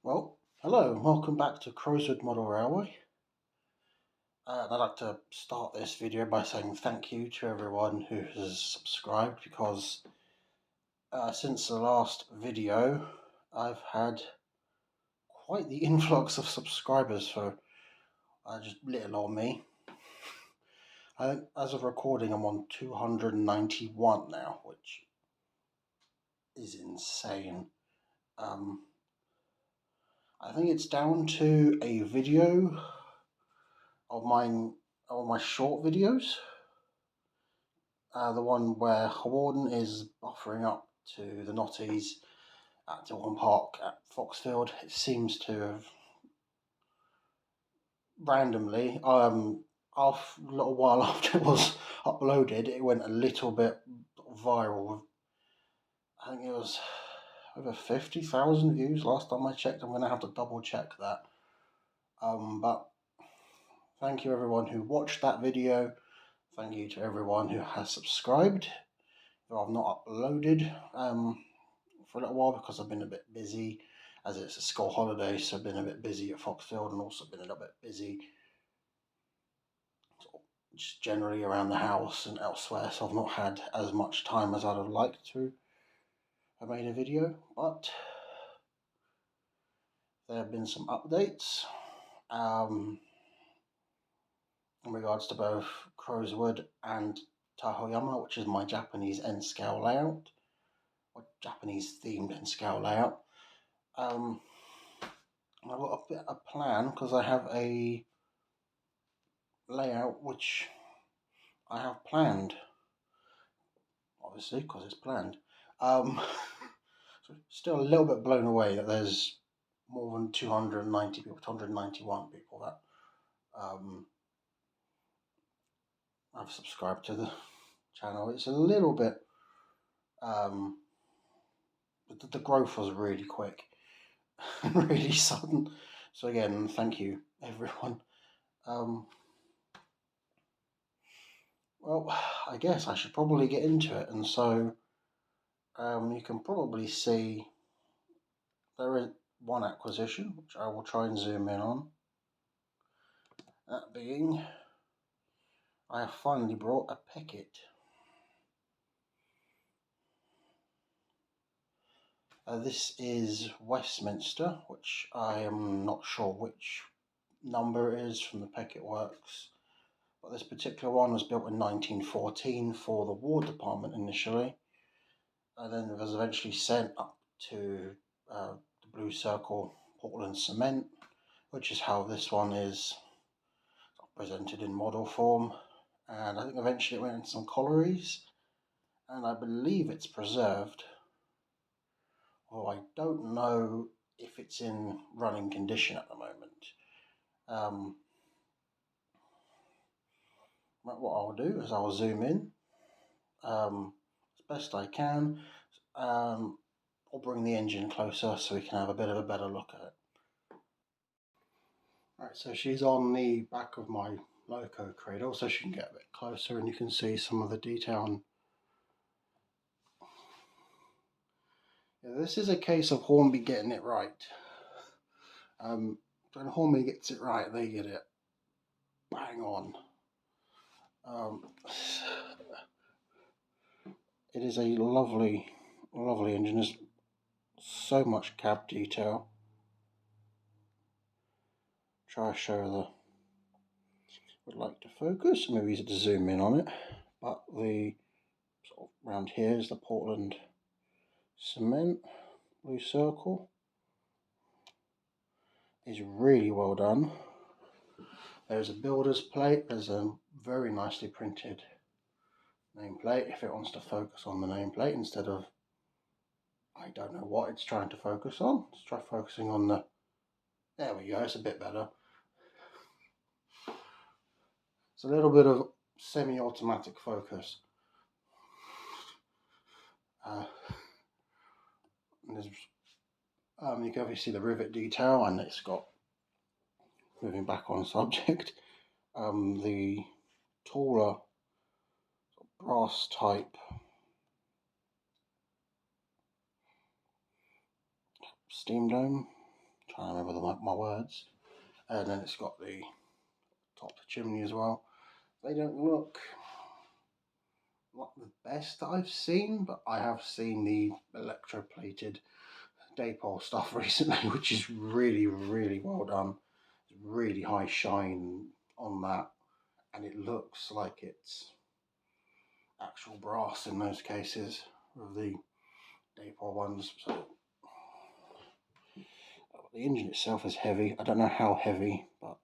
Well, hello and welcome back to Crowswood Model Railway. I'd like to start this video by saying thank you to everyone who has subscribed, because since the last video I've had quite the influx of subscribers for just little old me. As of recording, I'm on 291 now, which is insane. I think it's down to a video of mine, all my short videos. The one where Warden is buffering up to the Notties at Tilton Park at Foxfield. It seems to have randomly, a little while after it was uploaded, it went a little bit viral. I think it was over 50,000 views last time I checked. I'm going to have to double check that. But thank you everyone who watched that video. Thank you to everyone who has subscribed. I've not uploaded for a little while because I've been a bit busy, as it's a school holiday, so I've been a bit busy at Foxfield, and also been a little bit busy just generally around the house and elsewhere, so I've not had as much time as I'd have liked to have made a video. But there have been some updates in regards to both Crowswood and Taihouyama, which is my Japanese N scale layout, or Japanese themed N scale layout. I've got a bit of a plan, because I have a layout which I have planned, obviously, because it's planned. So still a little bit blown away that there's more than 290 people, 291 people that have subscribed to the channel. It's a little bit, the growth was really quick and really sudden. So again, thank you everyone. Well, I guess I should probably get into it, and so you can probably see there is one acquisition, which I will try and zoom in on. That being, I have finally brought a picket. This is Westminster, which I am not sure which number it is from the Picket Works, but this particular one was built in 1914 for the War Department initially, and then it was eventually sent up to the Blue Circle Portland Cement, which is how this one is presented in model form. And I think eventually it went into some collieries, and I believe it's preserved. Well, I don't know if it's in running condition at the moment. What I'll do is I'll zoom in as best I can. I'll bring the engine closer so we can have a bit of a better look at it. Right, so she's on the back of my loco cradle, so she can get a bit closer and you can see some of the detail. Yeah, this is a case of Hornby getting it right. When Hornby gets it right, they get it bang on. It is a lovely, lovely engine. There's so much cab detail. Try to show the, would like to focus, maybe easy to zoom in on it, but the sort of around here is the Portland Cement Blue Circle. Is really well done. There's a builder's plate. There's a very nicely printed nameplate, if it wants to focus on the nameplate instead of, I don't know what it's trying to focus on. Let's try focusing on the, there we go, it's a bit better. It's a little bit of semi-automatic focus. You can obviously see the rivet detail, and it's got, moving back on subject, the taller brass type steam dome. I'm trying to remember my words. And then it's got the top of the chimney as well. They don't look like the best that I've seen, but I have seen the electroplated daypole stuff recently, which is really, really well done. It's really high shine on that, and it looks like it's actual brass in those cases of the daypole ones. So the engine itself is heavy. I don't know how heavy, but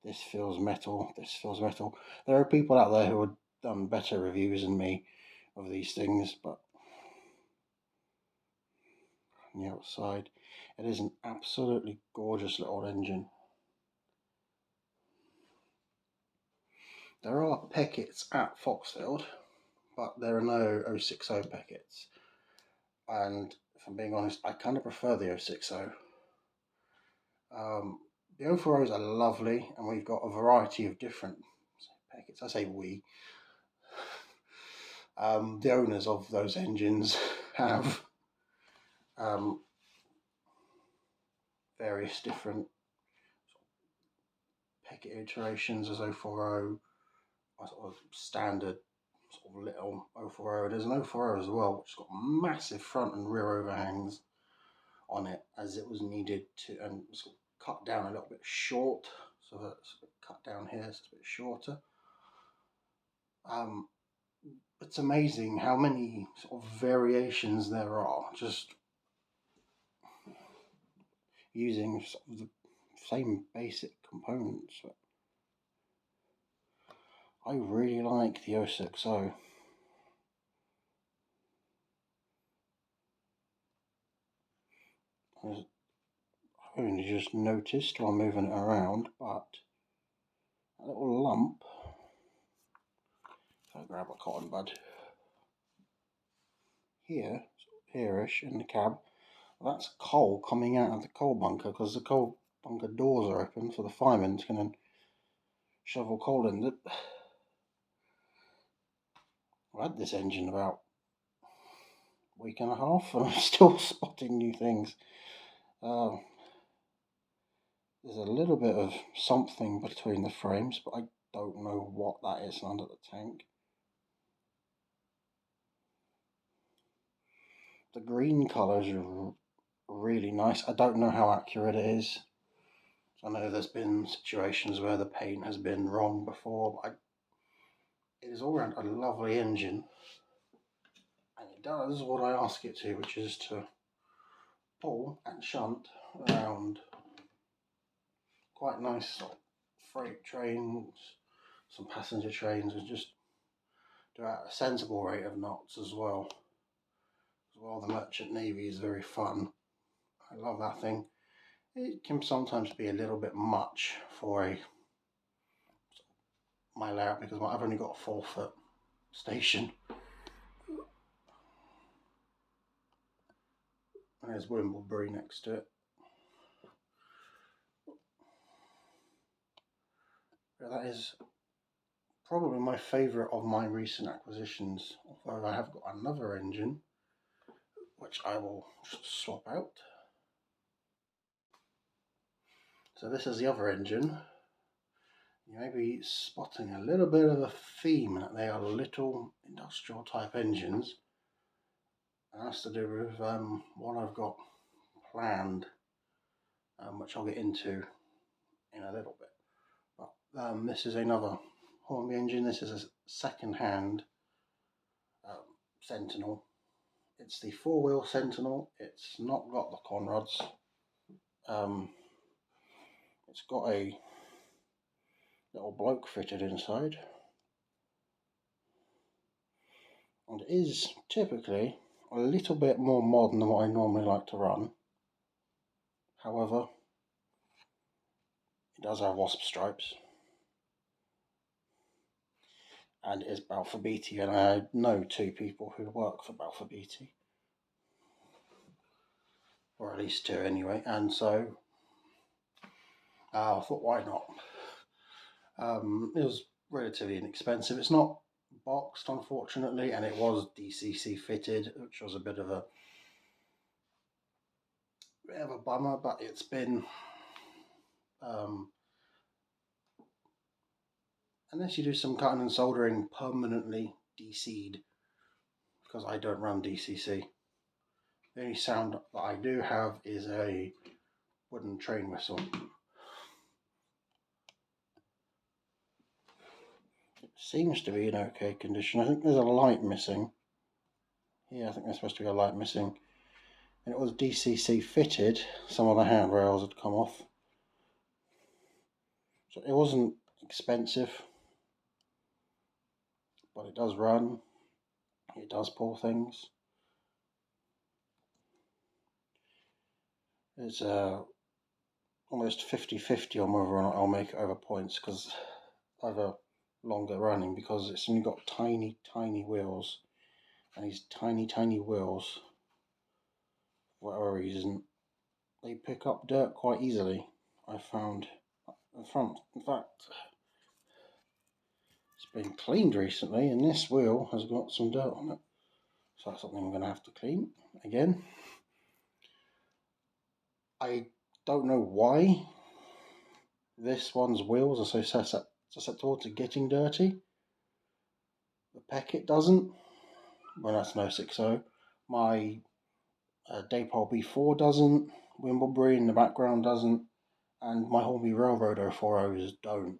this feels metal. This feels metal. There are people out there who have done better reviews than me of these things, but on the outside, it is an absolutely gorgeous little engine. There are Peckets at Foxfield, but there are no 060 Peckets. And if I'm being honest, I kind of prefer the 060. The 040s are lovely, and we've got a variety of different Peckets. I say we. The owners of those engines have various different Peckett iterations as 040, a sort of standard sort of little 040. There's an 040 as well, which has got massive front and rear overhangs on it, as it was needed to, and sort of cut down a little bit short, so that's cut down here, so it's a bit shorter. It's amazing how many sort of variations there are, just using sort of the same basic components. I really like the 060. I've only just noticed while moving it around, but a little lump, if I grab a cotton bud, here-ish in the cab, that's coal coming out of the coal bunker, because the coal bunker doors are open, so the fireman's going to shovel coal in. I had this engine about a week and a half, and I'm still spotting new things. There's a little bit of something between the frames, but I don't know what that is under the tank. The green colours are really nice. I don't know how accurate it is. I know there's been situations where the paint has been wrong before, but it is all around a lovely engine. And it does what I ask it to, which is to pull and shunt around quite nice sort of freight trains, some passenger trains, and just do it at a sensible rate of knots as well. While the Merchant Navy is very fun, I love that thing. It can sometimes be a little bit much for my layout, because I've only got a 4-foot station. And there's Wimbledon next to it. But that is probably my favourite of my recent acquisitions, although I have got another engine which I will just swap out. So this is the other engine. You may be spotting a little bit of a theme that they are little industrial type engines, and that's to do with what I've got planned, which I'll get into in a little bit. But this is another Hornby engine. This is a second-hand Sentinel. It's the 4-wheel Sentinel. It's not got the conrods. It's got a little bloke fitted inside, and it is typically a little bit more modern than what I normally like to run. However, it does have wasp stripes, and it is Balfour Beatty, and I know 2 people who work for Balfour Beatty, or at least 2 anyway, and so I thought, why not? It was relatively inexpensive. It's not boxed, unfortunately, and it was DCC fitted, which was a bit of a bummer, but it's been unless you do some cutting and soldering, permanently DC'd, because I don't run DCC. The only sound that I do have is a wooden train whistle. It seems to be in okay condition. I think there's a light missing. Yeah, I think there's supposed to be a light missing. And it was DCC fitted. Some of the handrails had come off. So it wasn't expensive, but it does run. It does pull things. It's almost 50-50 on whether or not I'll make it over points, because over longer running, because it's only got tiny wheels, and these tiny wheels, for whatever reason, they pick up dirt quite easily. I found the front, in fact, it's been cleaned recently, and this wheel has got some dirt on it, so that's something I'm going to have to clean again. I don't know why this one's wheels are so susceptible to getting dirty. The Peckett doesn't. Well, that's an 060. My Daypole B4 doesn't. Wimblebury in the background doesn't. And my Hornby Railroad 040s don't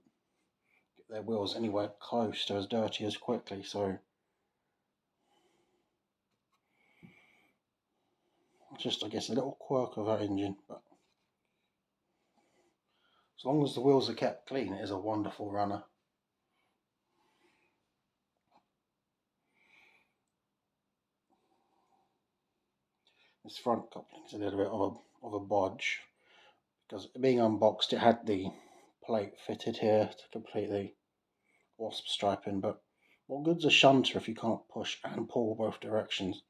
get their wheels anywhere close to as dirty as quickly, so it's just, I guess, a little quirk of that engine. But as long as the wheels are kept clean, it is a wonderful runner. This front coupling is a little bit of a bodge, because being unboxed, it had the plate fitted here to complete the wasp striping, but what good's a shunter if you can't push and pull both directions?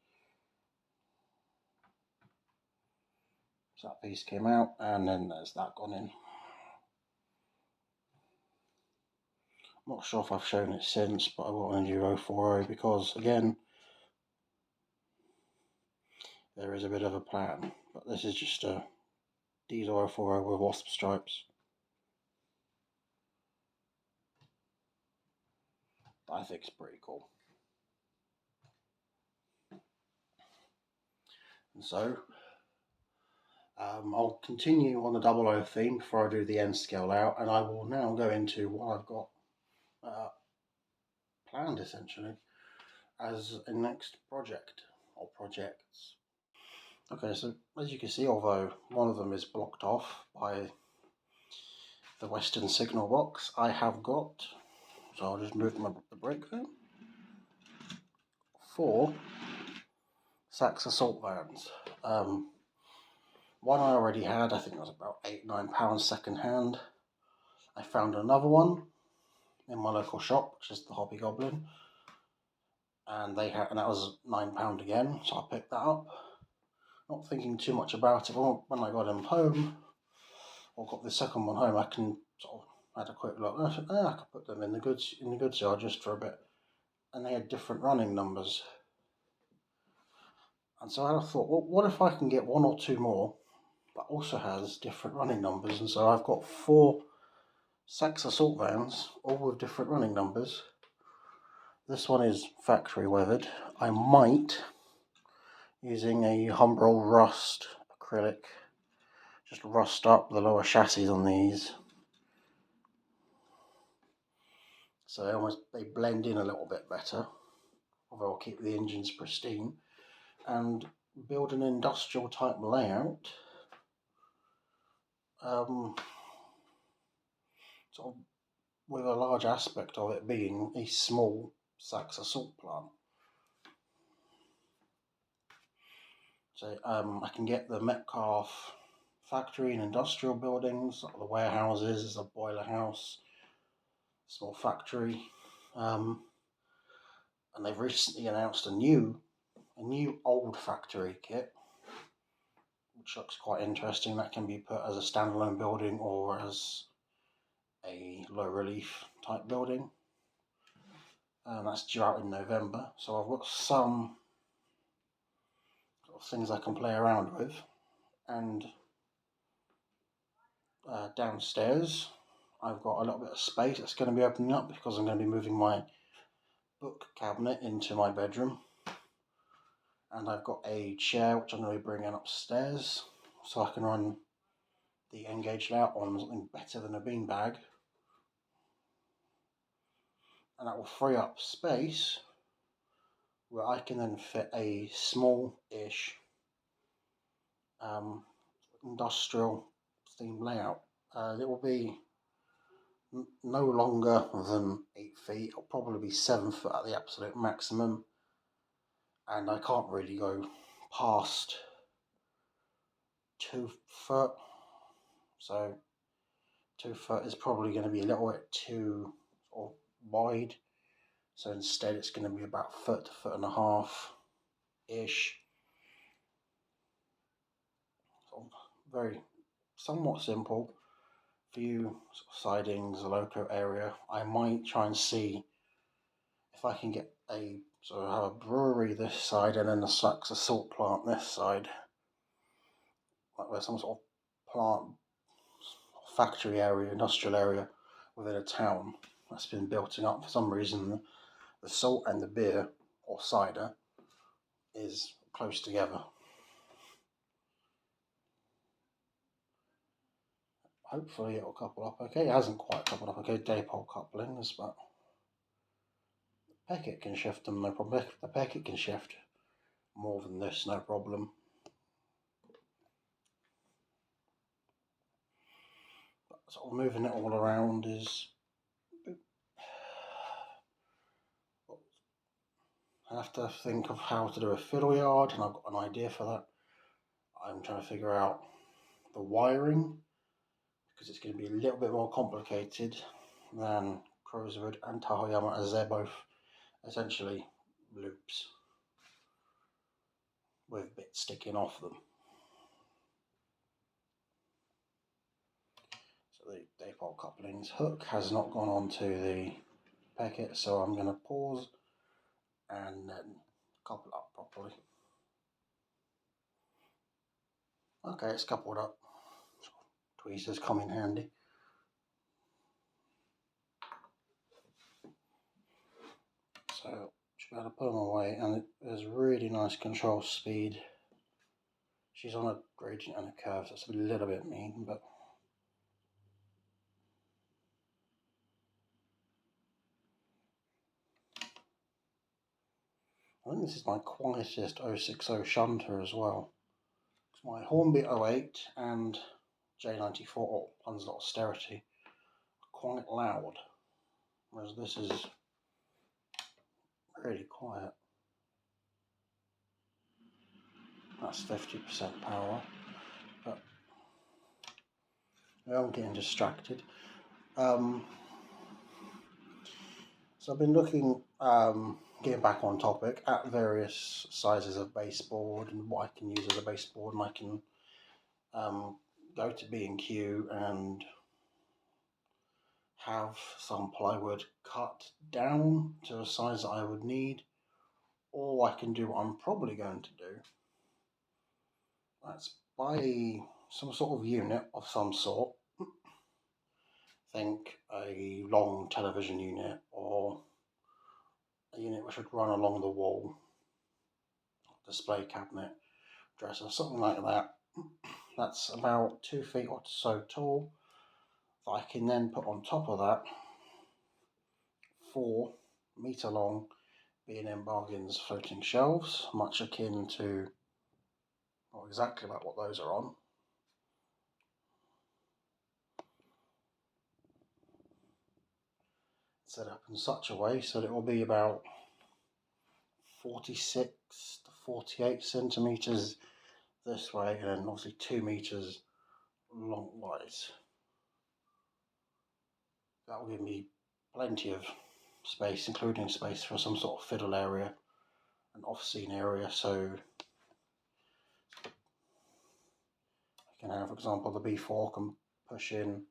So that piece came out, and then there's that gone in. I'm not sure if I've shown it since, but I got an Enduro 40 because, again, there is a bit of a plan, but this is just a diesel 040 with wasp stripes. I think it's pretty cool. And so, I'll continue on the 00 theme before I do the end scale out, and I will now go into what I've got planned, essentially, as a next project, or projects. Okay, so as you can see, although one of them is blocked off by the Western signal box, I have got, so I'll just move the brake there, 4 Sachs assault vans. One I already had, I think it was about £8-9 second hand. I found another one in my local shop, which is the Hobby Goblin, and that was £9 again, so I picked that up. Not thinking too much about it. When I got them home, or got the second one home, I can sort of had a quick look. I said, I could put them in the goods yard just for a bit, and they had different running numbers. And so I had a thought, well, what if I can get 1 or 2 more that also has different running numbers? And so I've got 4 Sachs assault vans, all with different running numbers. This one is factory weathered. I might, using a Humbrol rust acrylic, just rust up the lower chassis on these, so they blend in a little bit better, although I'll keep the engines pristine, and build an industrial type layout, sort of with a large aspect of it being a small Sachs assault plant. So I can get the Metcalfe factory and industrial buildings, like the warehouses, a boiler house, small factory, and they've recently announced a new old factory kit, which looks quite interesting. That can be put as a standalone building or as a low relief type building. and that's due out in November. So I've got some sort of things I can play around with, and downstairs I've got a little bit of space that's going to be opening up because I'm going to be moving my book cabinet into my bedroom, and I've got a chair which I'm going to be bringing upstairs so I can run the N Gauge layout on something better than a beanbag, and that will free up space where I can then fit a small-ish industrial theme layout. It will be no longer than 8 feet. It'll probably be 7 foot at the absolute maximum, and I can't really go past 2 foot. So 2 foot is probably going to be a little bit too wide. So instead, it's going to be about foot to foot and a half ish. Very somewhat simple. Few sidings, a local area. I might try and see if I can get so I have a brewery this side and then a salt plant this side, like where some sort of plant, factory area, industrial area within a town that's been built up. For some reason, the salt and the beer or cider is close together. Hopefully it'll couple up okay. It hasn't quite coupled up okay, dipole couplings, but the Peckett can shift them no problem. The Peckett can shift more than this, no problem. But sort of moving it all around is... I have to think of how to do a fiddle yard, and I've got an idea for that. I'm trying to figure out the wiring, because it's going to be a little bit more complicated than Rosewood and Taihouyama, as they're both essentially loops with bits sticking off them. So the dipole couplings hook has not gone onto the Peckett, so I'm going to pause and then couple up properly. Okay, it's coupled up. Tweezers come in handy. So should be able to put them away, and there's really nice control speed. She's on a gradient and a curve, so it's a little bit mean, but I think this is my quietest 060 shunter as well. It's my Hornbeat 08 and J94, or Onslaught Austerity, are quite loud, whereas this is really quiet. That's 50% power, but I'm getting distracted. So I've been looking, getting back on topic, at various sizes of baseboard and what I can use as a baseboard, and I can go to B&Q and have some plywood cut down to a size that I would need, or I can do what I'm probably going to do. That's buy some sort of unit of some sort. Think a long television unit, or a unit which would run along the wall, display cabinet, dresser, something like that. That's about 2 feet or so tall, that I can then put on top of that 4 meter long B&M Bargains floating shelves, much akin to, not exactly like what those are on. Set up in such a way so that it will be about 46 to 48 centimeters this way, and then obviously 2 meters longwise. That will give me plenty of space, including space for some sort of fiddle area, an off-scene area, so I can have, for example, the B4 can push in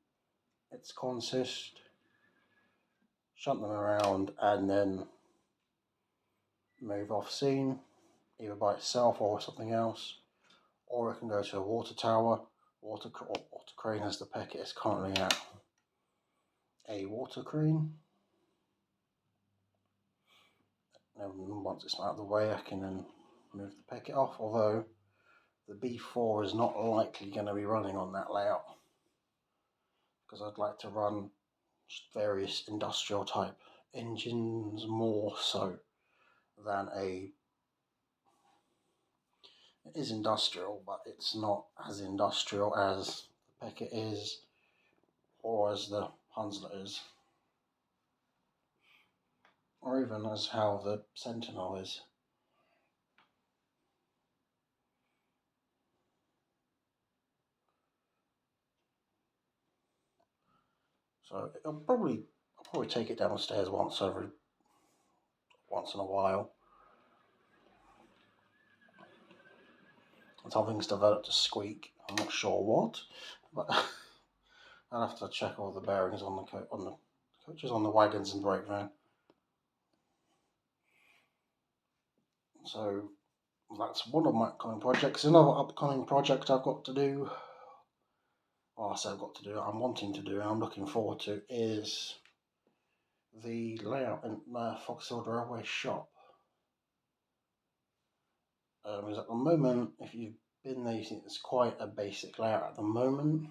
its consist, shunt them around, and then move off scene, either by itself or something else, or it can go to a water tower, water crane, as the Peckett is currently at a water crane. And once it's out of the way, I can then move the Peckett off, although the B4 is not likely going to be running on that layout, because I'd like to run various industrial type engines more so than a... It is industrial, but it's not as industrial as the Peckett is, or as the Hunslet is, or even as how the Sentinel is. So I'll probably take it downstairs once in a while. And something's developed a squeak. I'm not sure what, but I'll have to check all the bearings on the coaches, on the wagons and brake van. So that's one of my upcoming projects. Another upcoming project I've got to do, well, I say I've got to do, I'm wanting to do and I'm looking forward to, is the layout in the Foxhill Railway shop. Because at the moment, if you've been there, you think it's quite a basic layout at the moment.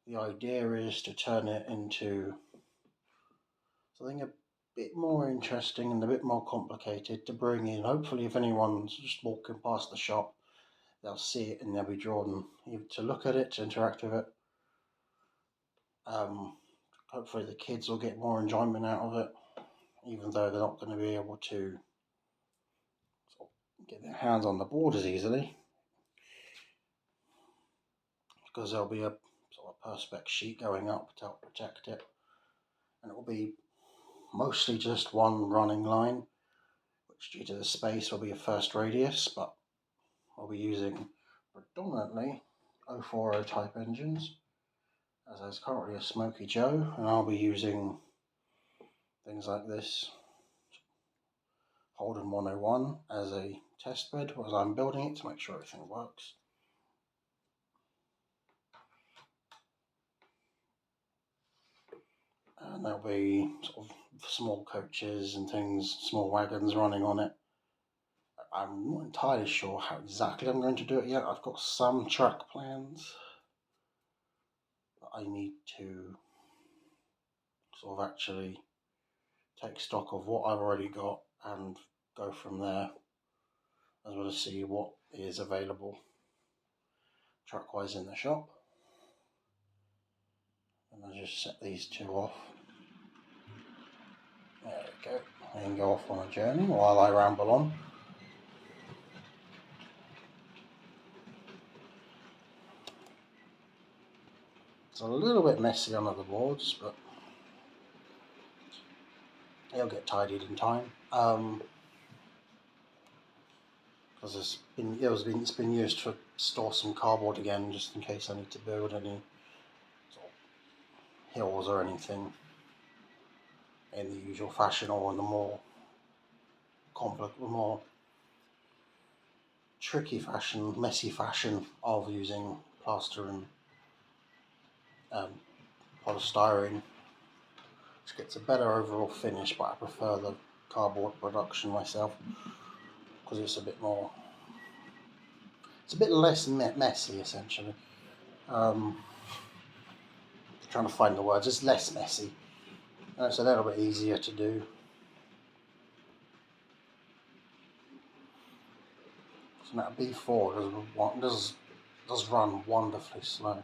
The idea is to turn it into something a bit more interesting and a bit more complicated to bring in. Hopefully, if anyone's just walking past the shop, they'll see it and they'll be drawn either to look at it, to interact with it. Hopefully the kids will get more enjoyment out of it, even though they're not going to be able to sort of get their hands on the board as easily, because there'll be a sort of perspex sheet going up to help protect it, and it will be mostly just one running line, which due to the space will be a first radius, but I'll be using predominantly 040 type engines, as there's currently a Smoky Joe, and I'll be using things like this Holden 101 as a test bed as I'm building it to make sure everything works. And there'll be sort of small coaches and things, small wagons running on it. I'm not entirely sure how exactly I'm going to do it yet. I've got some track plans, but I need to sort of actually take stock of what I've already got and go from there, as well as see what is available track-wise in the shop. And I'll just set these two off. There we go. I can go off on a journey while I ramble on. It's a little bit messy on other boards, but it'll get tidied in time. Because it's been used to store some cardboard again, just in case I need to build any sort of hills or anything in the usual fashion, or in the more complex, more tricky fashion, messy fashion of using plaster and polystyrene, which gets a better overall finish, but I prefer the cardboard production myself because it's a bit more, it's a bit less messy essentially. Trying to find the words, it's less messy and it's a little bit easier to do. So that B4 does run wonderfully slow.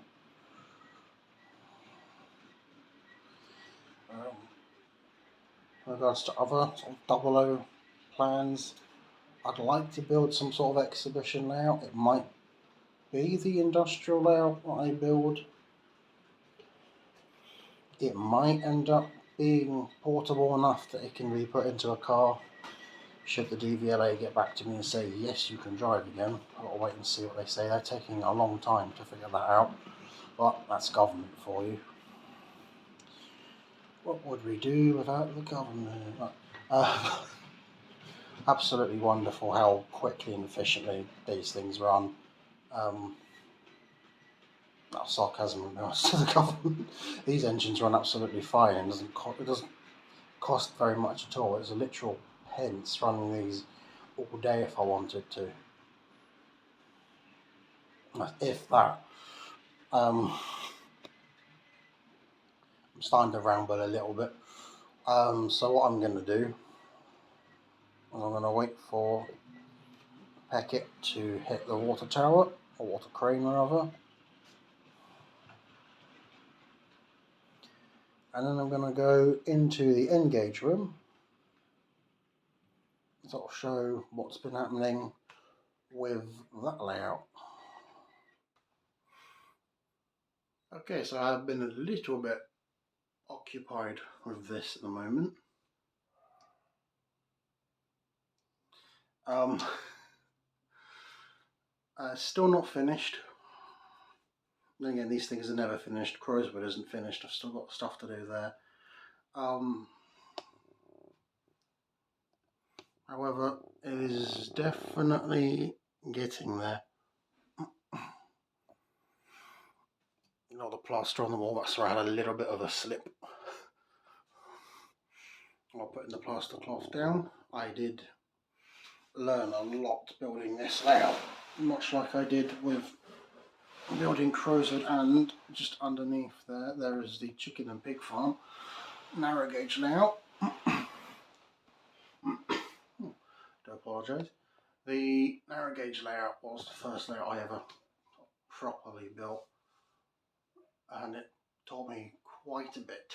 In regards to other sort of 00 plans, I'd like to build some sort of exhibition layout. It might be the industrial layout that I build. It might end up being portable enough that it can be put into a car should the DVLA get back to me and say yes, you can drive again. I'll wait and see what they say. They're taking a long time to figure that out, but that's government for you. What would we do without the government? Absolutely wonderful how quickly and efficiently these things run. Not sarcasm in regards to the government. These engines run absolutely fine and it doesn't cost very much at all. It's a literal pence running these all day if I wanted to. If that. I'm starting to ramble a little bit. So what I'm going to do is I'm going to wait for Packet to hit the water tower, or water crane rather. And then I'm going to go into the N Gauge room. Sort of show what's been happening with that layout. Okay, so I've been a little bit occupied with this at the moment. Still not finished. Then again, these things are never finished. Crowswood isn't finished. I've still got stuff to do there. However, it is definitely getting there. You know, the plaster on the wall, that's where I had a little bit of a slip. While putting the plaster cloth down, I did learn a lot building this layout, much like I did with building Crowswood. And just underneath there is the chicken and pig farm narrow gauge layout. Do apologise. The narrow gauge layout was the first layout I ever properly built, and it taught me quite a bit.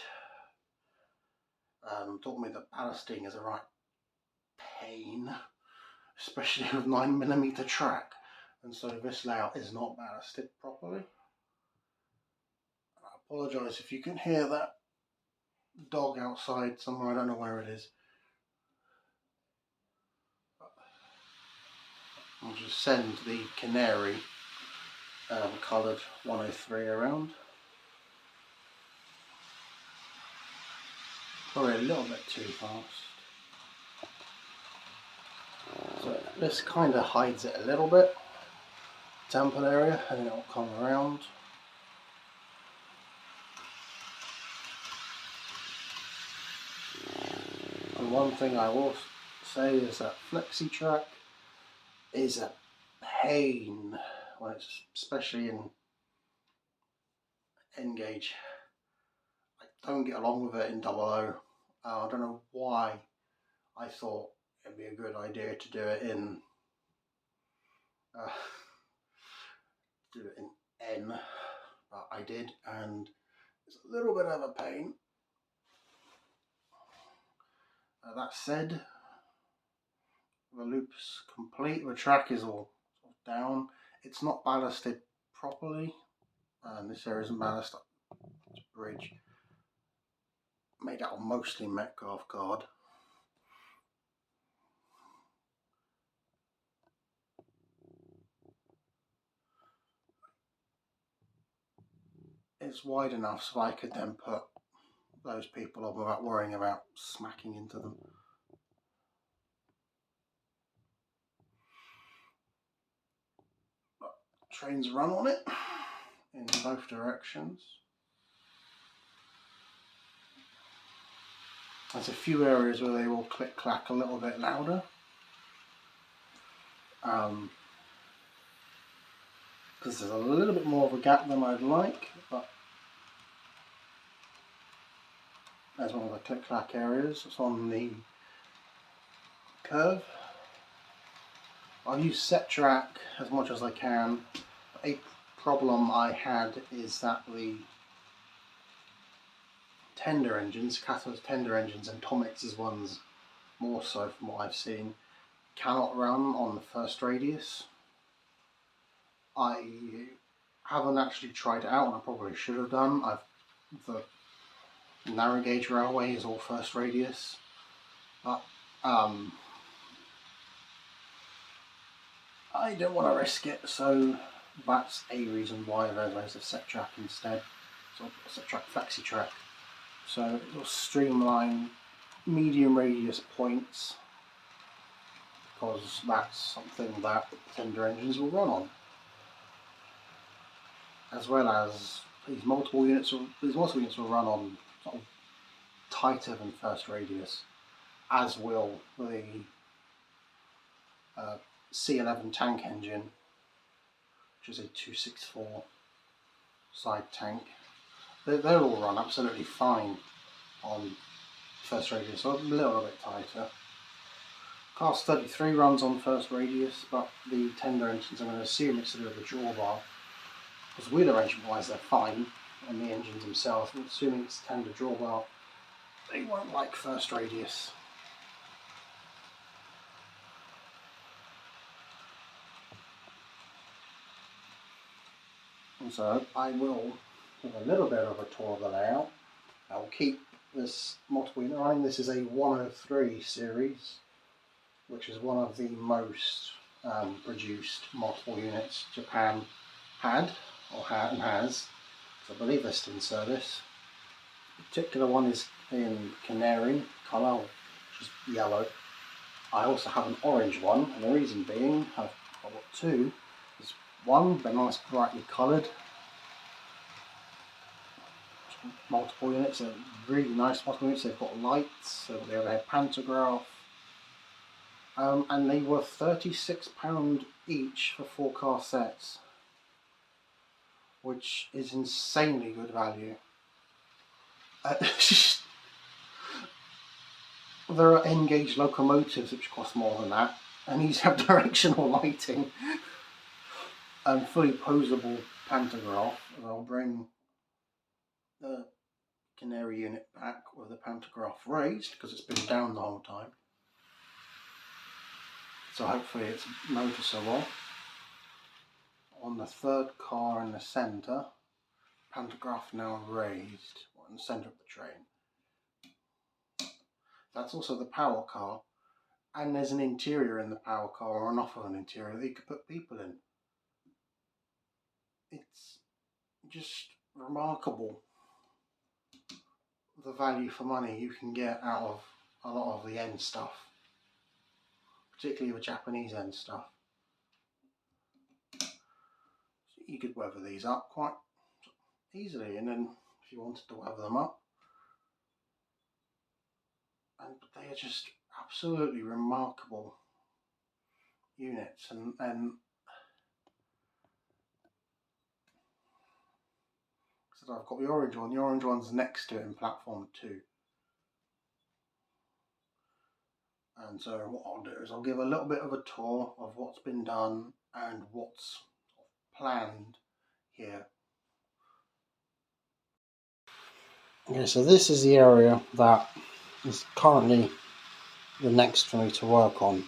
Taught me that ballasting is a right pain, especially with 9mm track, and so this layout is not ballasted properly. I apologise if you can hear that dog outside somewhere, I don't know where it is. I'll just send the canary coloured 103 around. Probably a little bit too fast. So this kind of hides it a little bit, temple area, and then it'll come around. And one thing I will say is that flexi-track is a pain when it's, especially in N Gauge. I don't get along with it in 00. I don't know why I thought it'd be a good idea to do it in N, but I did, and it's a little bit of a pain. That said, the loop's complete, the track is all down. It's not ballasted properly, and this area isn't ballasted. It's a bridge made out of mostly Metcalf card. It's wide enough so I could then put those people on without worrying about smacking into them. But trains run on it in both directions. There's a few areas where they will click clack a little bit louder. Because there's a little bit more of a gap than I'd like, but there's one of the click clack areas. It's on the curve. I'll use set track as much as I can. A problem I had is that the tender engines, Cathos tender engines, and Tomix's ones more so from what I've seen, cannot run on the first radius. I haven't actually tried it out, and I probably should have done. The narrow gauge railway is all first radius, but I don't want to risk it, so that's a reason why there's a set track instead. So set track, flexi track. So it'll streamline medium radius points because that's something that tender engines will run on, as well as these multiple units will run on sort of tighter than first radius, as will the C11 tank engine, which is a 264 side tank. They'll all run absolutely fine on first radius, so a little bit tighter. Class 33 runs on first radius, but the tender engines, I'm going to assume it's a bit of a drawbar, because wheel arrangement wise they're fine, and the engines themselves, I'm assuming it's tender drawbar, they won't like first radius. And so I will give a little bit of a tour of the layout. I'll keep this multiple unit running. This is a 103 series, which is one of the most produced multiple units Japan had, or and has, so I believe they're still in service. The particular one is in canary colour, which is yellow. I also have an orange one, and the reason being, I've got two. Is one, they're nice brightly coloured multiple units, they're really nice multiple units. They've got lights, so they overhead pantograph, and they were £36 each for 4 car sets, which is insanely good value. There are N Gauge locomotives which cost more than that, and these have directional lighting and fully posable pantograph. And I'll bring the canary unit back with the pantograph raised because it's been down the whole time, so hopefully it's noticeable. On the third car in the centre, pantograph now raised in the centre of the train. That's also the power car, and there's an interior in the power car, or enough of an interior that you could put people in. It's just remarkable the value for money you can get out of a lot of the end stuff, particularly the Japanese end stuff. So you could weather these up quite easily, and then if you wanted to weather them up, and they are just absolutely remarkable units. And so I've got the orange one. The orange one's next to it in platform 2. And so what I'll do is I'll give a little bit of a tour of what's been done and what's planned here. Okay, so this is the area that is currently the next for me to work on.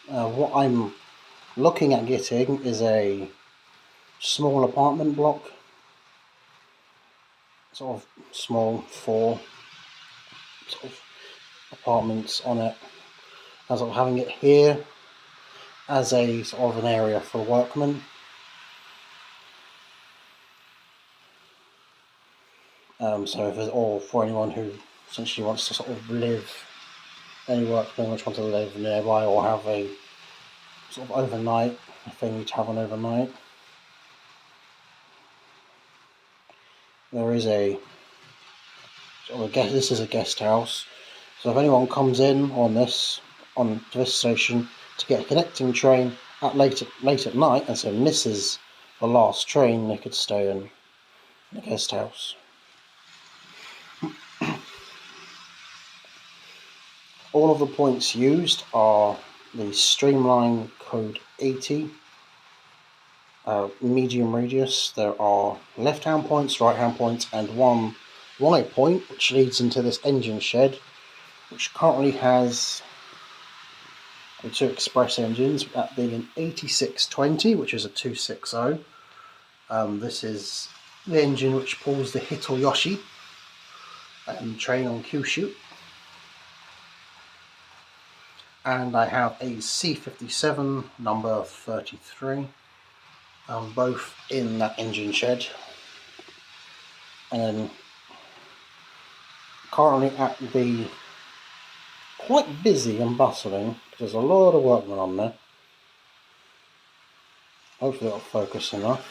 What I'm looking at getting is a small apartment block, sort of small 4 sort of apartments on it, as I'm having it here as a sort of an area for workmen. So if or for anyone who essentially wants to sort of live, any workmen which want to live nearby or have a sort of overnight, if they need to have an overnight. There is a sort of this is a guest house, so if anyone comes in on this station to get a connecting train at late at night, and so misses the last train, they could stay in the guest house. All of the points used are the streamline code 80, medium radius. There are left hand points, right hand points, and one wide point which leads into this engine shed, which currently has the 2 express engines, that being an 8620, which is a 260. This is the engine which pulls the Hitoyoshi train on Kyushu. And I have a C57 number 33, both in that engine shed. And then currently at the quite busy and bustling because there's a lot of workmen on there. Hopefully it'll focus enough.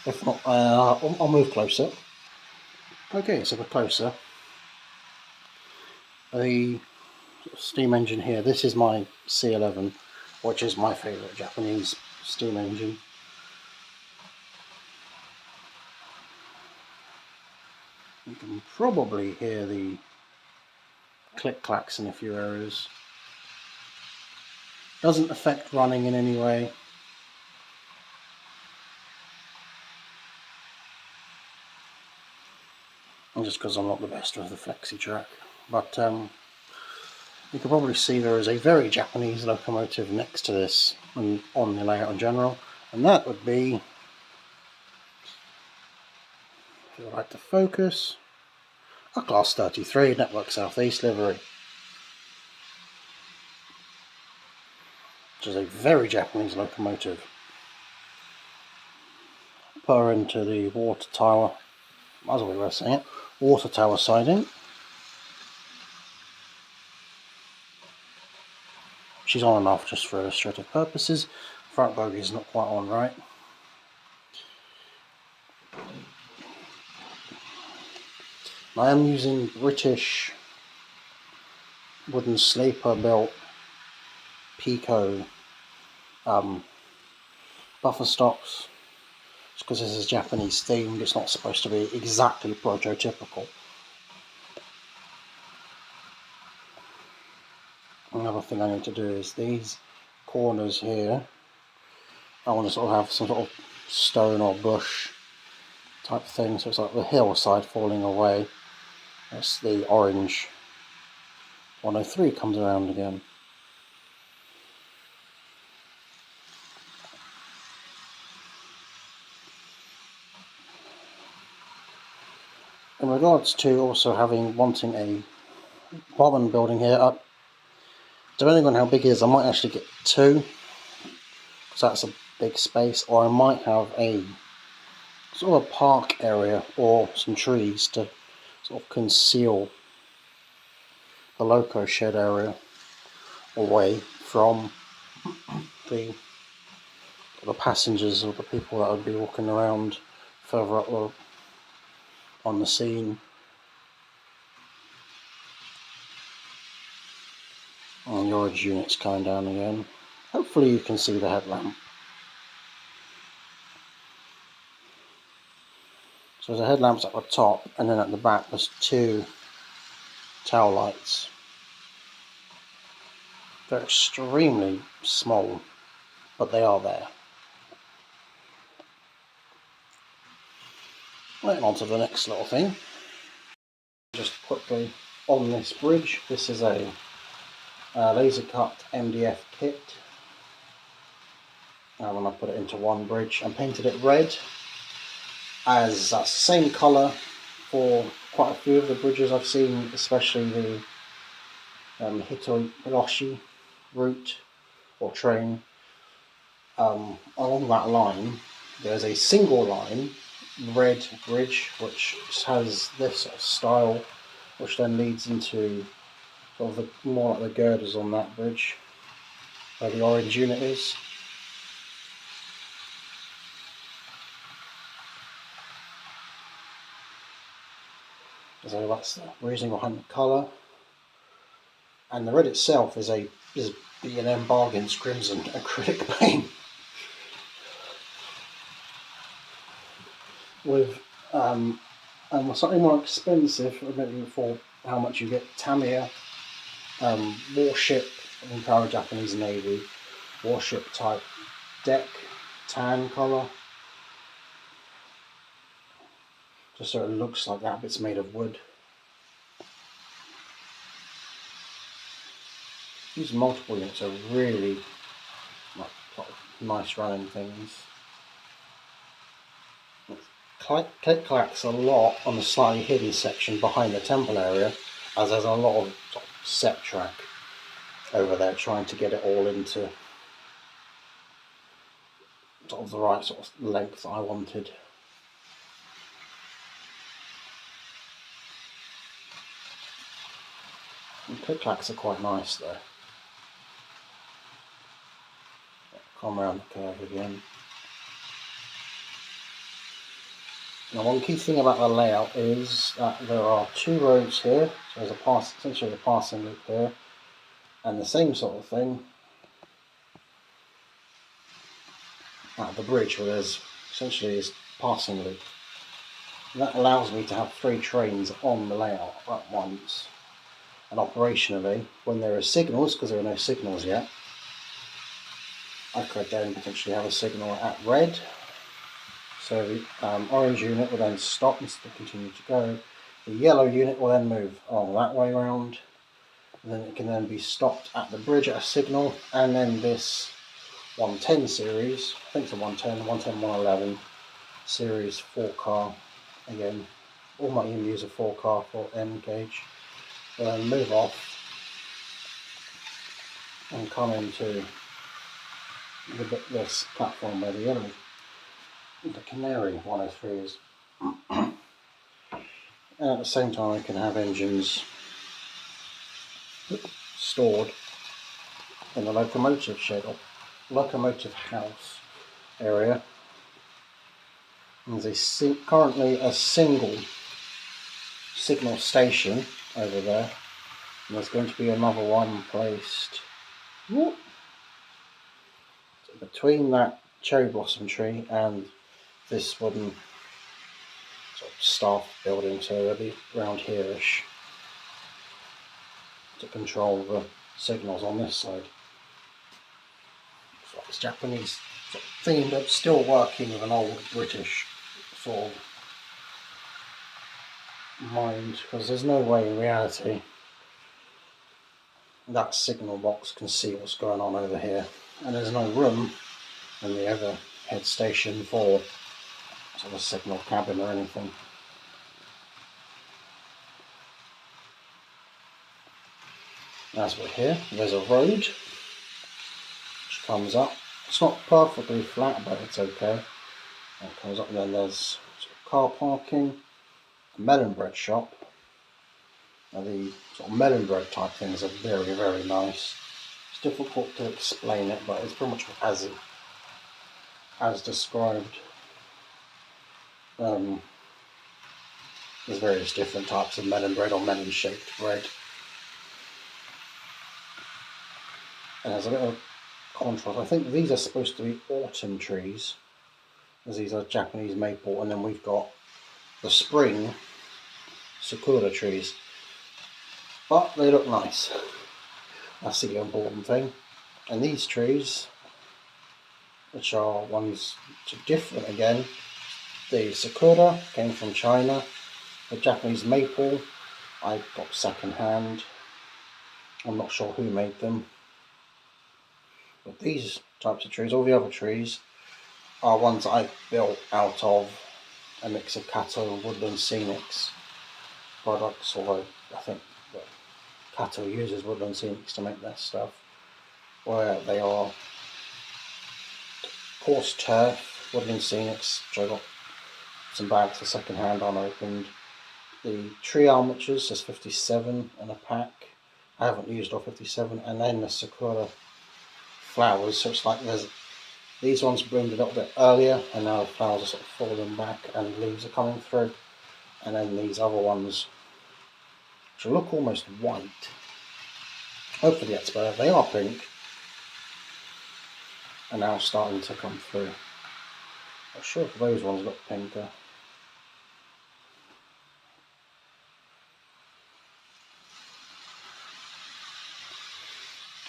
If not, I'll move closer. Okay, so we're closer. The steam engine here, this is my C11, which is my favourite Japanese steam engine. You can probably hear the click-clacks in a few areas. Doesn't affect running in any way. Just because I'm not the best with the flexi track. But you can probably see there is a very Japanese locomotive next to this and on the layout in general, and that would be, if you would like to focus, a Class 33 Network South East livery, which is a very Japanese locomotive. Put into the water tower, as we were saying, water tower siding. She's on and off just for illustrative purposes. Front bogie is not quite on right. I am using British wooden sleeper built Pico buffer stops. It's because this is Japanese themed, it's not supposed to be exactly prototypical. Another thing I need to do is these corners here, I want to sort of have some sort of stone or bush type thing, so it's like the hillside falling away. That's the orange 103 comes around again. In regards to also wanting a barman building here, depending on how big it is, I might actually get two, because that's a big space, or I might have a sort of a park area or some trees to sort of conceal the loco shed area away from the passengers or the people that would be walking around further up on the scene. And the orange unit's coming down again. Hopefully you can see the headlamp. So the headlamp's at the top, and then at the back there's two tail lights. They're extremely small, but they are there. Right, on to the next little thing. Just quickly on this bridge, this is a laser cut MDF kit. And when I put it into one bridge and painted it red, as that's the same colour for quite a few of the bridges I've seen, especially the Hitoyoshi route or train. Along that line there's a single line red bridge which has this sort of style, which then leads into sort of more like the girders on that bridge where the orange unit is. So that's the reasoning behind the colour. And the red itself is B&M Bargains Crimson acrylic paint with and slightly more expensive for how much you get. Tamiya warship in Power Japanese Navy warship type deck tan colour, just so it looks like that, but it's made of wood. These multiple units are really nice running things. Click clacks a lot on the slightly hidden section behind the temple area, as there's a lot of set track over there trying to get it all into sort of the right sort of length I wanted. The click clacks are quite nice though. Come around the curve again. Now, one key thing about the layout is that there are two roads here. So there's essentially a passing loop here, and the same sort of thing at the bridge, where there's essentially this passing loop. And that allows me to have 3 trains on the layout at once. And operationally, when there are signals, because there are no signals yet, I could then potentially have a signal at red. So the orange unit will then stop and still continue to go. The yellow unit will then move along that way around. And then it can then be stopped at the bridge at a signal. And then this 110 series, I think it's a 110, 111 series 4-car. Again, all my EMUs are 4-car for N gauge. Will then move off and come into this platform where the yellow, the Canary 103 is. And at the same time I can have engines stored in the locomotive shed or locomotive house area. And there's currently a single signal station over there, and there's going to be another one placed between that cherry blossom tree and this wooden sort of staff building, so they'll be around here-ish to control the signals on this side. So it's Japanese sort of theme, but still working with an old British sort of mind, because there's no way in reality that signal box can see what's going on over here, and there's no room in the overhead station for sort of a signal cabin or anything. As we're here, there's a road which comes up. It's not perfectly flat, but it's okay. It comes up, and then there's sort of car parking, a melon bread shop. Now the sort of melon bread type things are very, very nice. It's difficult to explain it, but it's pretty much as described. There's various different types of melon bread or melon shaped bread. And there's a bit of contrast. I think these are supposed to be autumn trees, as these are Japanese maple, and then we've got the spring sakura trees. But they look nice. That's the important thing. And these trees, which are ones which are different again, the sakura came from China. The Japanese maple I got second hand. I'm not sure who made them. But these types of trees, all the other trees, are ones that I built out of a mix of Kato and Woodland Scenics products, although I think that Kato uses Woodland Scenics to make their stuff, where they are coarse turf, Woodland Scenics, which I got some bags for second hand unopened. The tree armatures, there's 57 in a pack. I haven't used all 57, and then the sakura flowers, so it's like there's these ones bloomed a little bit earlier, and now the flowers are sort of falling back and leaves are coming through. And then these other ones, which look almost white. Hopefully that's better. They are pink, and now starting to come through. Not sure if those ones look pinker.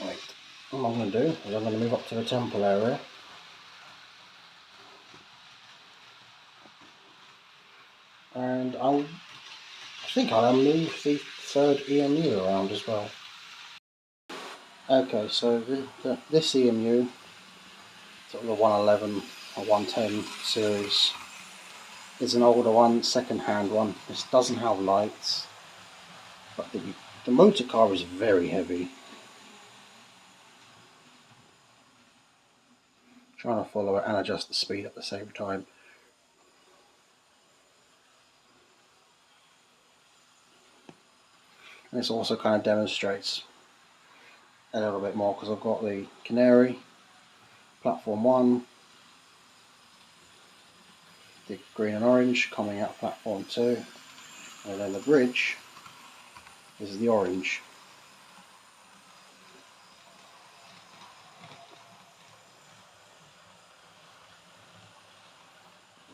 Right, what I'm going to do is I'm going to move up to the temple area. And I think I'll move the third EMU around as well. Okay, so this EMU, sort of the 111 or 110 series, is an older one, second hand one. This doesn't have lights, but the motor car is very heavy. Trying to follow it and adjust the speed at the same time. And this also kind of demonstrates a little bit more because I've got the canary, platform 1, the green and orange coming out platform 2, and then the bridge is the orange.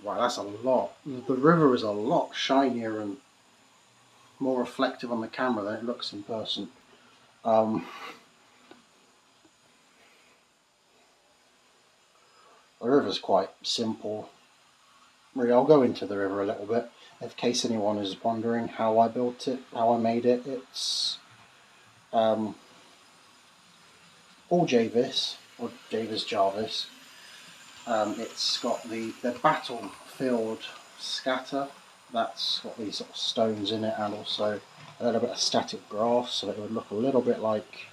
Right, that's a lot. The river is a lot shinier and more reflective on the camera than it looks in person. The river's quite simple. Really, I'll go into the river a little bit in case anyone is wondering how I built it, how I made it. It's all Javis, or Javis Jarvis. It's got the battlefield scatter. That's got these sort of stones in it, and also a little bit of static grass, so that it would look a little bit like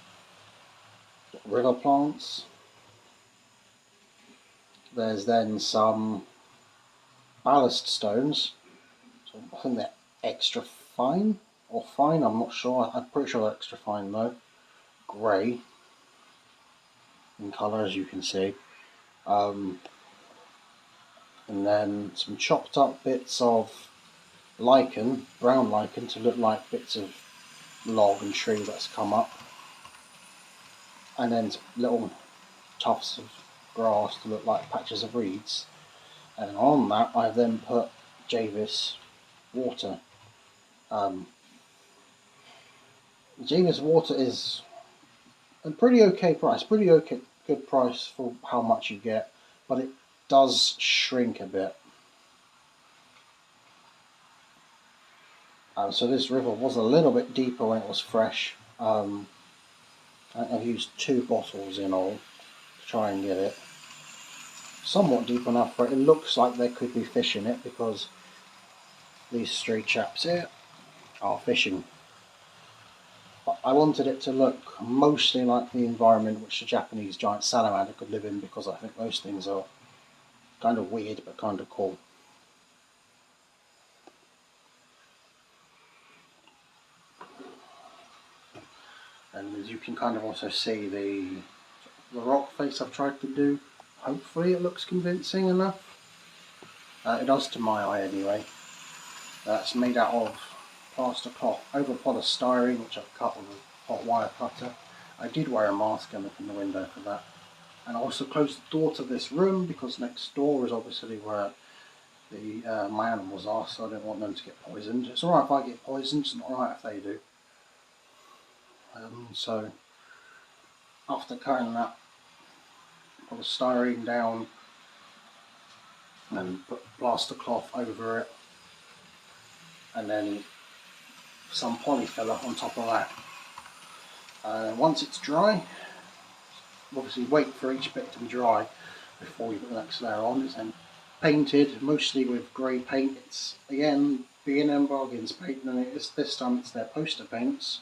river plants. There's then some ballast stones. So I think they're extra fine or fine. I'm not sure. I'm pretty sure they're extra fine though. Grey in colour, as you can see. And then some chopped up bits of lichen, brown lichen, to look like bits of log and tree that's come up, and then little tufts of grass to look like patches of reeds. And on that I've then put Javis water. Javis water is a pretty okay price, good price for how much you get, but it does shrink a bit. So this river was a little bit deeper when it was fresh. I've used 2 bottles in all to try and get it somewhat deep enough where it looks like there could be fish in it, because these 3 chaps here are fishing. But I wanted it to look mostly like the environment which the Japanese giant salamander could live in, because I think those things are kind of weird but kind of cool. And as you can kind of also see the rock face I've tried to do, hopefully it looks convincing enough. It does to my eye anyway. It's made out of plaster cloth over polystyrene, which I've cut with a hot wire cutter. I did wear a mask and look in the window for that. And I also closed the door to this room because next door is obviously where my animals are, so I don't want them to get poisoned. It's alright if I get poisoned, it's not alright if they do. So after cutting that polystyrene down and put plaster cloth over it, and then some polyfiller on top of that. Once it's dry, obviously wait for each bit to be dry before you put the next layer on. It's then painted, mostly with grey paint. It's again B&M Bargains paint, and this time it's their poster paints,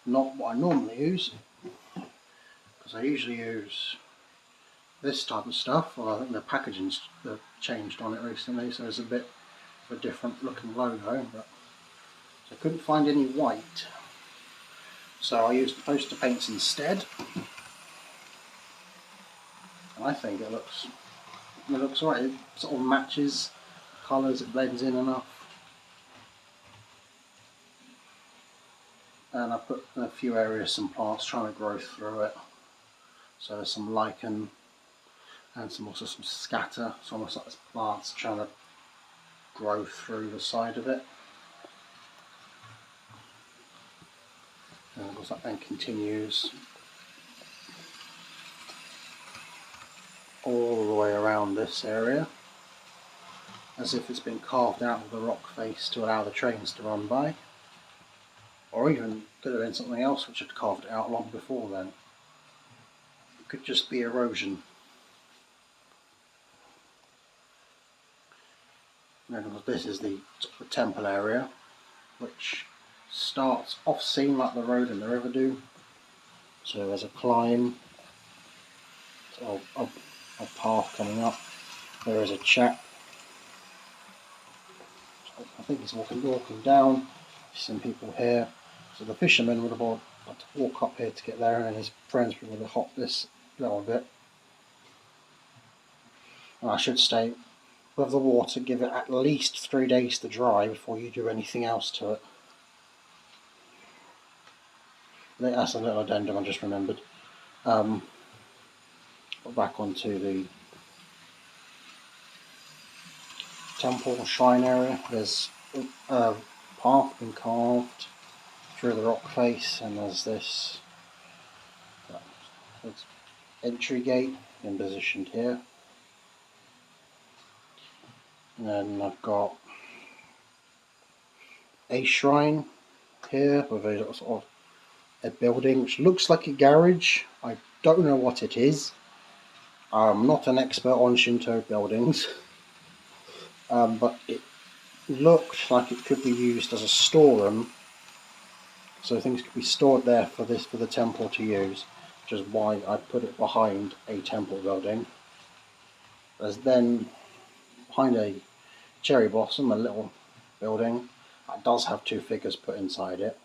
not what I normally use, because I usually use this type of stuff. Well, I think the packaging's changed on it recently, so it's a bit of a different looking logo, but I couldn't find any white, so I used the poster paints instead. And I think it looks alright. It sort of matches the colours, it blends in enough. And I put in a few areas some plants trying to grow through it. So there's some lichen and also some scatter. It's almost like there's plants trying to grow through the side of it. And of course that then continues all the way around this area, as if it's been carved out of the rock face to allow the trains to run by. Or even could have been something else which had carved it out long before then. It could just be erosion. And then this is the temple area, which starts off scene like the road and the river do. So there's a climb, so a path coming up. There is a chap, I think he's walking down. Some people here. So the fisherman would have had to walk up here to get there, and his friends would have hopped this little bit. And I should state, with the water, give it at least 3 days to dry before you do anything else to it. That's a little addendum I just remembered. Back onto the temple shrine area. There's a path been carved through the rock face, and there's this entry gate been positioned here. And then I've got a shrine here with a sort of a building which looks like a garage. I don't know what it is. I'm not an expert on Shinto buildings, but it looked like it could be used as a storeroom, so things could be stored there for the temple to use, which is why I put it behind a temple building. There's then behind a cherry blossom a little building that does have 2 figures put inside it,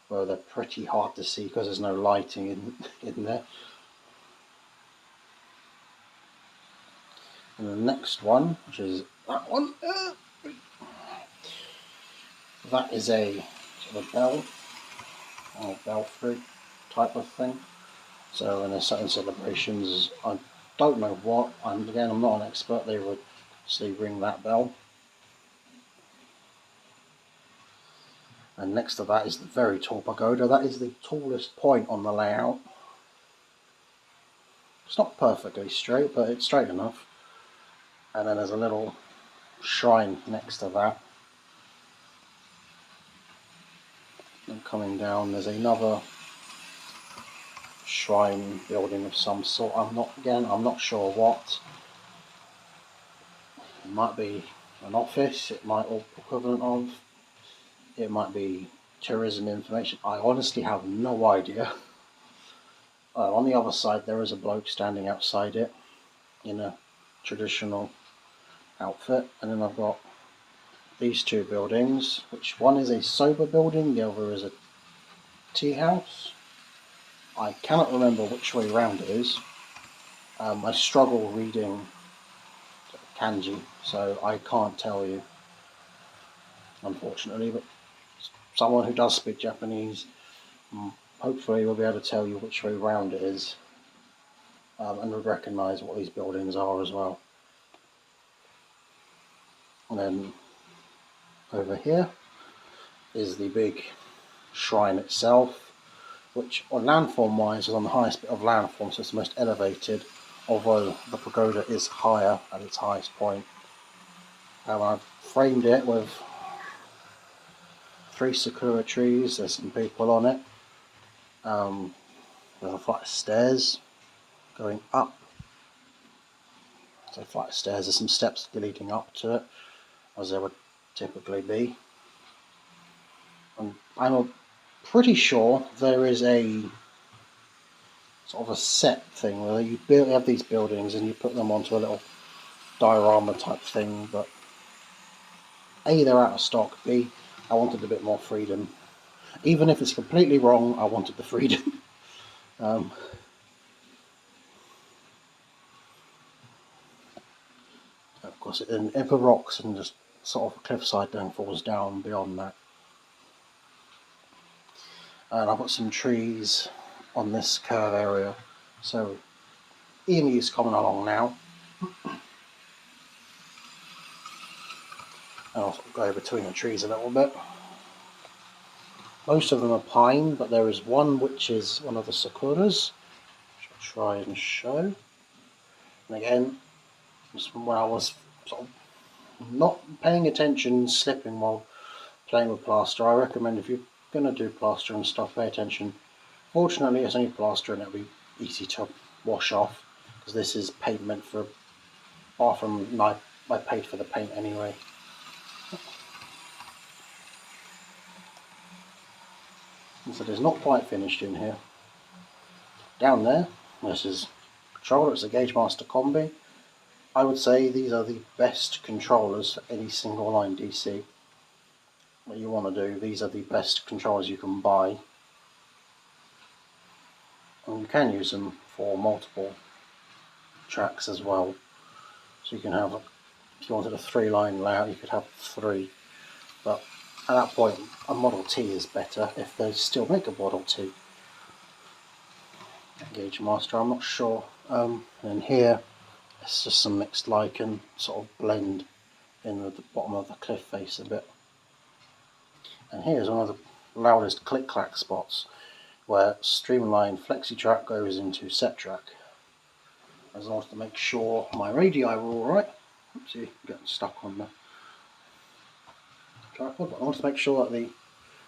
well, they're pretty hard to see because there's no lighting in there. And the next one, which is that one, that is a sort of bell, or belfry type of thing. So when there's certain celebrations, I don't know what, and again I'm not an expert, they would obviously ring that bell. And next to that is the very tall pagoda. That is the tallest point on the layout. It's not perfectly straight, but it's straight enough. And then there's a little shrine next to that. And coming down, there's another shrine building of some sort. I'm not sure what. It might be an office. It might be equivalent of. It might be tourism information. I honestly have no idea. On the other side, there is a bloke standing outside it in a traditional outfit, and then I've got these 2 buildings, which one is a soba building, the other is a tea house. I cannot remember which way round it is. I struggle reading kanji, so I can't tell you, unfortunately, but someone who does speak Japanese hopefully will be able to tell you which way round it is, and would recognise what these buildings are as well. And then over here is the big shrine itself, which on landform wise is on the highest bit of landform, so it's the most elevated, although the pagoda is higher at its highest point. I've framed it with 3 sakura trees. There's some people on it. There's a flight of stairs going up. So a flight of stairs, there's some steps leading up to it, as there would typically be. And I'm pretty sure there is a sort of a set thing where you have these buildings and you put them onto a little diorama type thing, but A, they're out of stock, B, I wanted a bit more freedom. Even if it's completely wrong, I wanted the freedom. Of course, it ever rocks and just sort of cliffside then falls down beyond that. And I've got some trees on this curve area, so emu's coming along now. And I'll go between the trees a little bit. Most of them are pine, but there is one which is one of the sakuras, which I'll try and show. And again, just when I was sort of not paying attention, slipping while playing with plaster, I recommend if you're going to do plaster and stuff, pay attention. Fortunately, it's only plaster and it'll be easy to wash off, because this is paint meant for a bathroom, and I paid for the paint anyway. So it's not quite finished in here. Down there, this is controller, it's a Gauge Master Combi. I would say these are the best controllers for any single line DC. what you want to do, these are the best controls you can buy. And you can use them for multiple tracks as well. So you can have, if you wanted a 3-line layout, you could have 3. But at that point, a Model T is better if they still make a Model T. Gauge master, I'm not sure. And here, it's just some mixed lichen sort of blend in the bottom of the cliff face a bit. And here's one of the loudest click-clack spots where streamline flexi track goes into set track. I just wanted to make sure my radii were alright. Oopsie, getting stuck on the tripod, but I wanted to make sure that the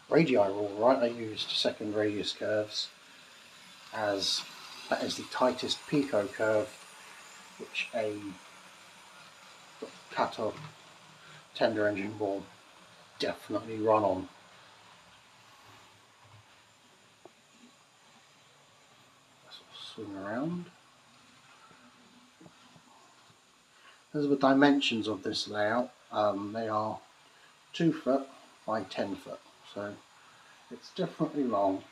radii were alright. I used second radius curves, as that is the tightest pico curve which a Kato tender engine will definitely run on. Swing around. Those are the dimensions of this layout. They are 2 foot by 10 foot, so it's definitely long.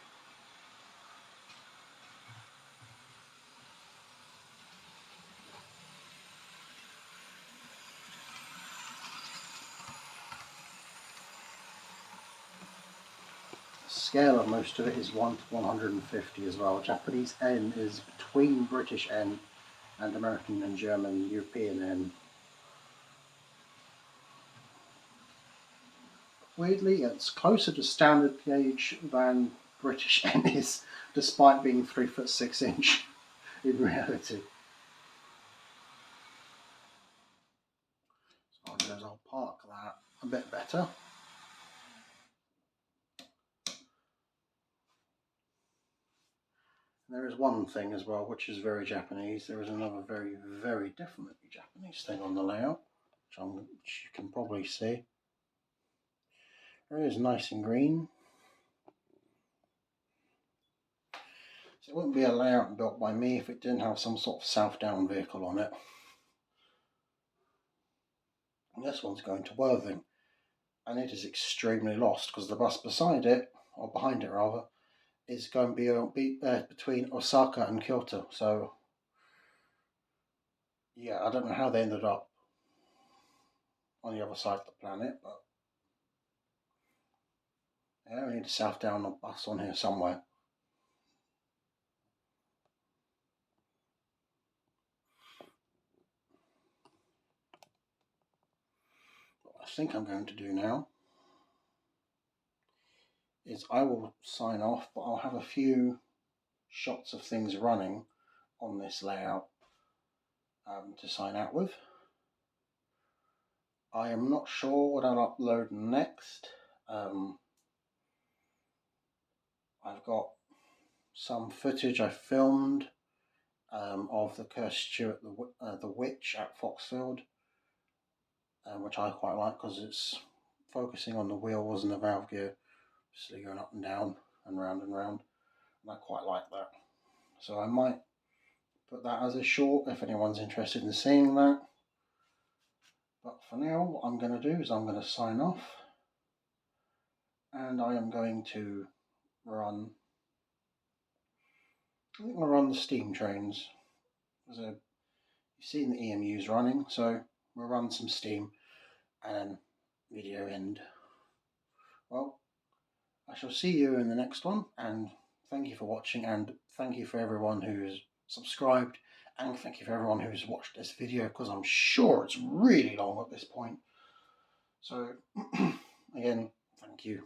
The scale of most of it is 1 to 150 as well. Japanese N is between British N and American and German European N. Weirdly, it's closer to standard gauge than British N is, despite being 3 foot 6 inch in reality. So I'll park that a bit better. There is one thing as well which is very Japanese. There is another very, very definitely Japanese thing on the layout, which you can probably see. It is nice and green. So it wouldn't be a layout built by me if it didn't have some sort of south-down vehicle on it. And this one's going to Worthing, and it is extremely lost because the bus beside it, or behind it rather, is going to be between Osaka and Kyoto. So yeah, I don't know how they ended up on the other side of the planet, but yeah, we need a south-down bus on here somewhere. What I think I'm going to do now is I will sign off, but I'll have a few shots of things running on this layout to sign out with. I am not sure what I'll upload next. I've got some footage I filmed of the Cursed Stewart, the Witch at Foxfield, which I quite like because it's focusing on the wheels and the valve gear, obviously going up and down and round and round, and I quite like that. So I might put that as a short if anyone's interested in seeing that. But for now, what I'm going to do is I'm going to sign off, and I am going to run, I think I'll run the steam trains. You've seen the EMUs running, so we'll run some steam and then video end. Well, I shall see you in the next one, and thank you for watching, and thank you for everyone who's subscribed, and thank you for everyone who's watched this video, because I'm sure it's really long at this point. So again, thank you.